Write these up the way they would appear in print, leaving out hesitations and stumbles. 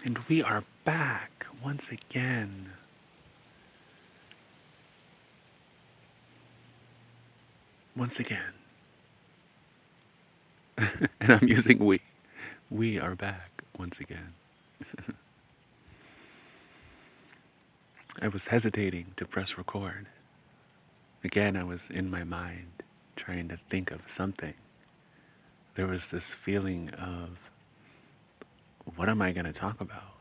And we are back once again. Once again. And I'm using we. We are back once again. I was hesitating to press record. Again, I was in my mind trying to think of something. There was this feeling of, what am I going to talk about?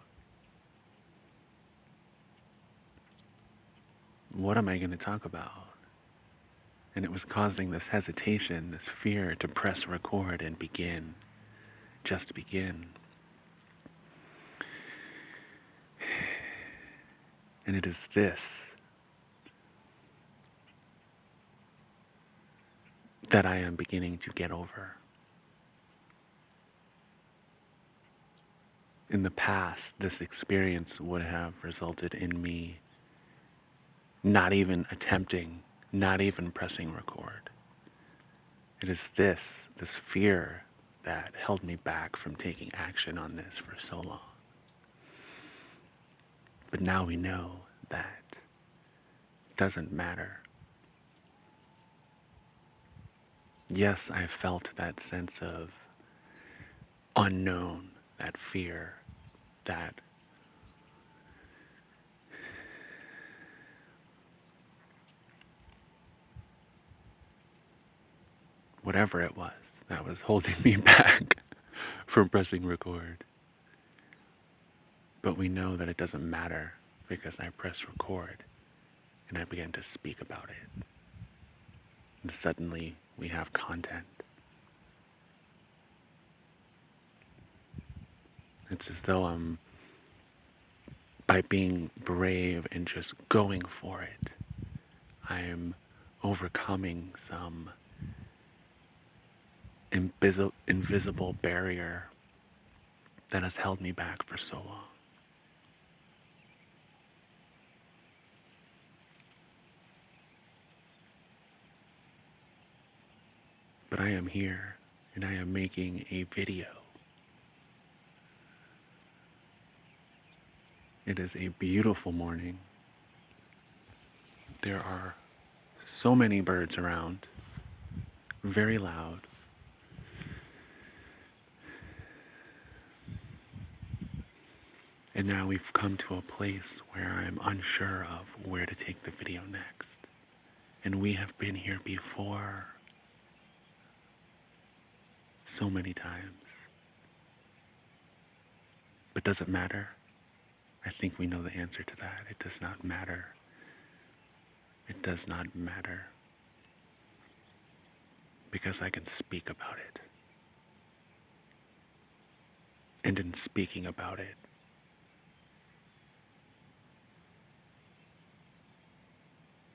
What am I going to talk about? And it was causing this hesitation, this fear to press record and begin. Just begin. And it is this that I am beginning to get over. In the past, this experience would have resulted in me not even attempting, not even pressing record. It is this fear that held me back from taking action on this for so long. But now we know that it doesn't matter. Yes, I felt that sense of unknown, that fear, that whatever it was that was holding me back from pressing record. But we know that it doesn't matter because I press record and I began to speak about it. And suddenly we have content. It's as though I'm, by being brave and just going for it, I am overcoming some invisible barrier that has held me back for so long. But I am here and I am making a video. It is a beautiful morning. There are so many birds around, very loud. And now we've come to a place where I'm unsure of where to take the video next. And we have been here before so many times. But does it matter? I think we know the answer to that. It does not matter. It does not matter. Because I can speak about it. And in speaking about it,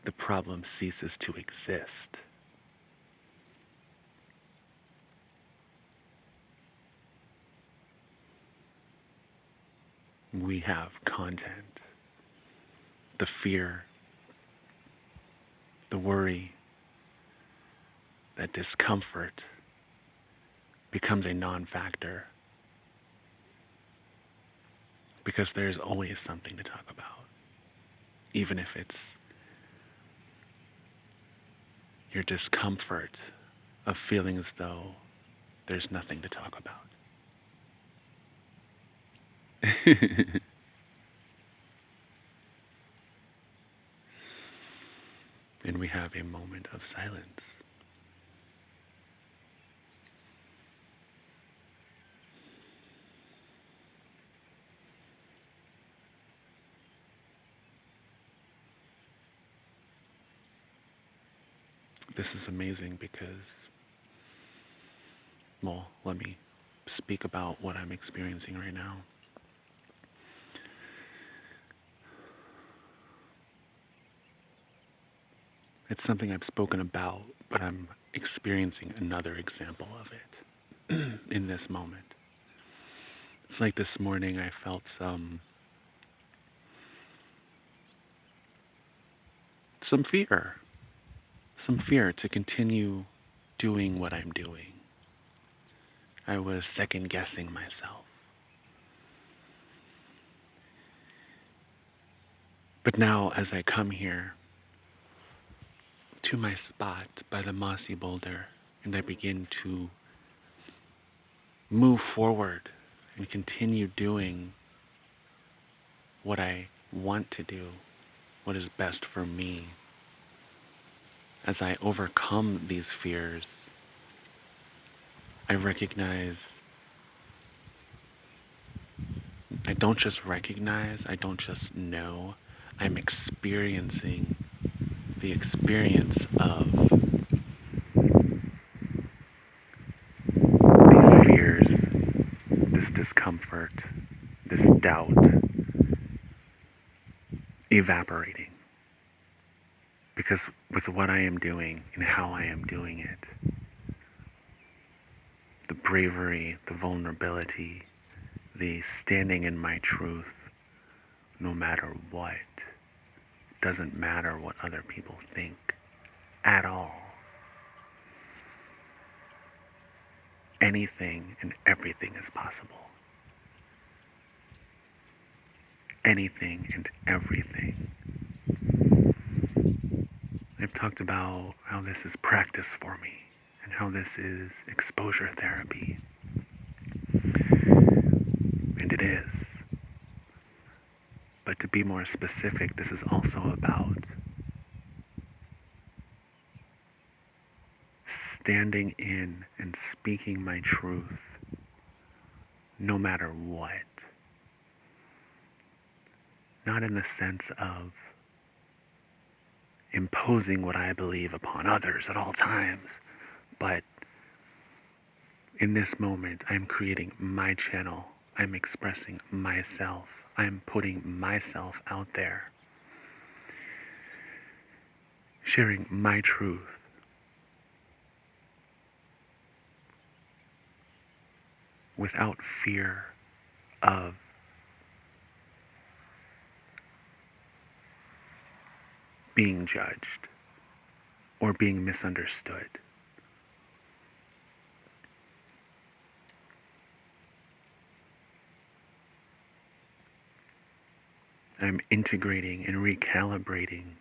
the problem ceases to exist. We have content. The fear, the worry, that discomfort becomes a non-factor. Because there's always something to talk about. Even if it's your discomfort of feeling as though there's nothing to talk about. And we have a moment of silence. This is amazing because, well, let me speak about what I'm experiencing right now. It's something I've spoken about, but I'm experiencing another example of it in this moment. It's like this morning I felt some fear. Some fear to continue doing what I'm doing. I was second guessing myself. But now, as I come here to my spot by the mossy boulder, and I begin to move forward and continue doing what I want to do, what is best for me, as I overcome these fears, I recognize, I don't just recognize, I don't just know, I'm experiencing the experience of these fears, this discomfort, this doubt evaporating. Because with what I am doing and how I am doing it, the bravery, the vulnerability, the standing in my truth, no matter what, doesn't matter what other people think at all. Anything and everything is possible. Anything and everything. I've talked about how this is practice for me and how this is exposure therapy. And it is. But to be more specific, this is also about standing in and speaking my truth no matter what. Not in the sense of imposing what I believe upon others at all times, but in this moment, I'm creating my channel. I'm expressing myself. I'm putting myself out there, sharing my truth. Without fear of being judged or being misunderstood. I'm integrating and recalibrating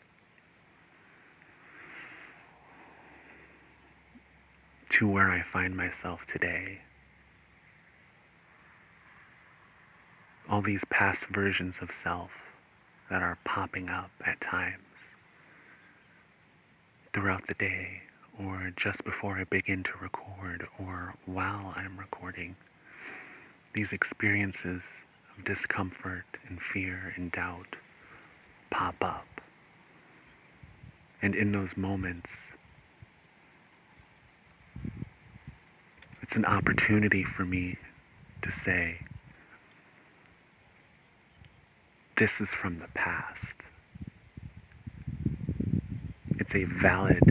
to where I find myself today. All these past versions of self that are popping up at times throughout the day, or just before I begin to record, or while I'm recording. These experiences of discomfort and fear and doubt pop up. And in those moments, it's an opportunity for me to say, this is from the past. It's a valid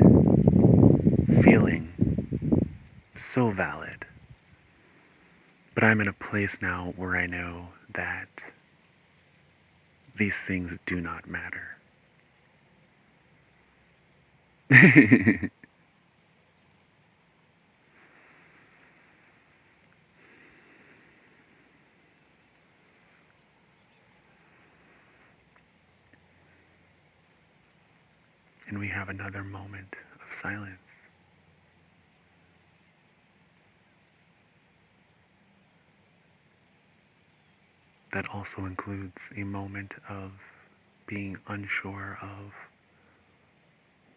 feeling, so valid. But I'm in a place now where I know that these things do not matter. And we have another moment of silence. That also includes a moment of being unsure of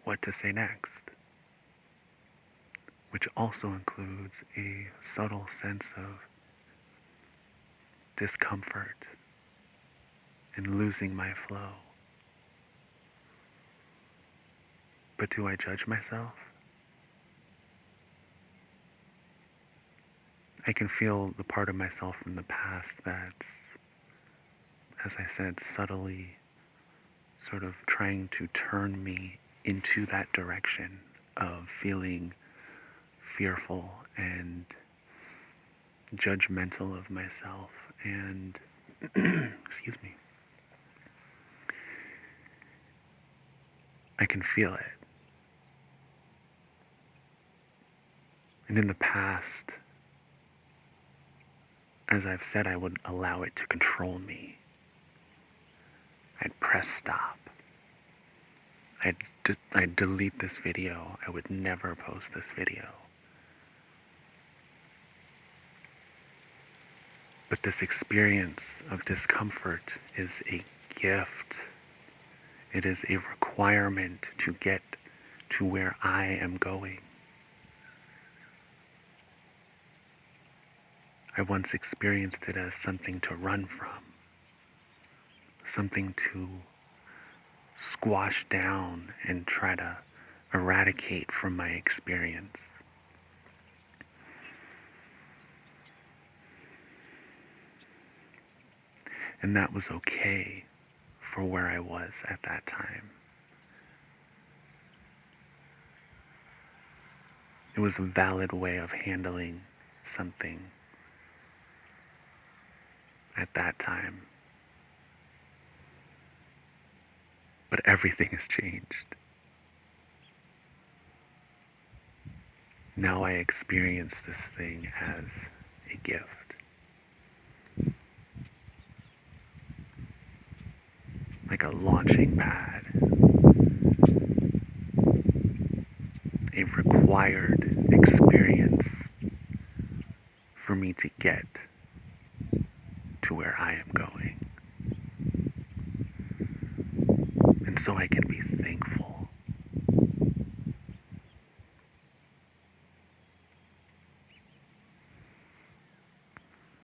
what to say next, which also includes a subtle sense of discomfort and losing my flow. But do I judge myself? I can feel the part of myself from the past that's, as I said, subtly sort of trying to turn me into that direction of feeling fearful and judgmental of myself. And, excuse me, I can feel it. And in the past, as I've said, I would allow it to control me. I'd press stop. I'd delete this video. I would never post this video. But this experience of discomfort is a gift. It is a requirement to get to where I am going. I once experienced it as something to run from, something to squash down and try to eradicate from my experience. And that was okay for where I was at that time. It was a valid way of handling something at that time. But everything has changed. Now I experience this thing as a gift. Like a launching pad. A required experience for me to get to where I am going. And so I can be thankful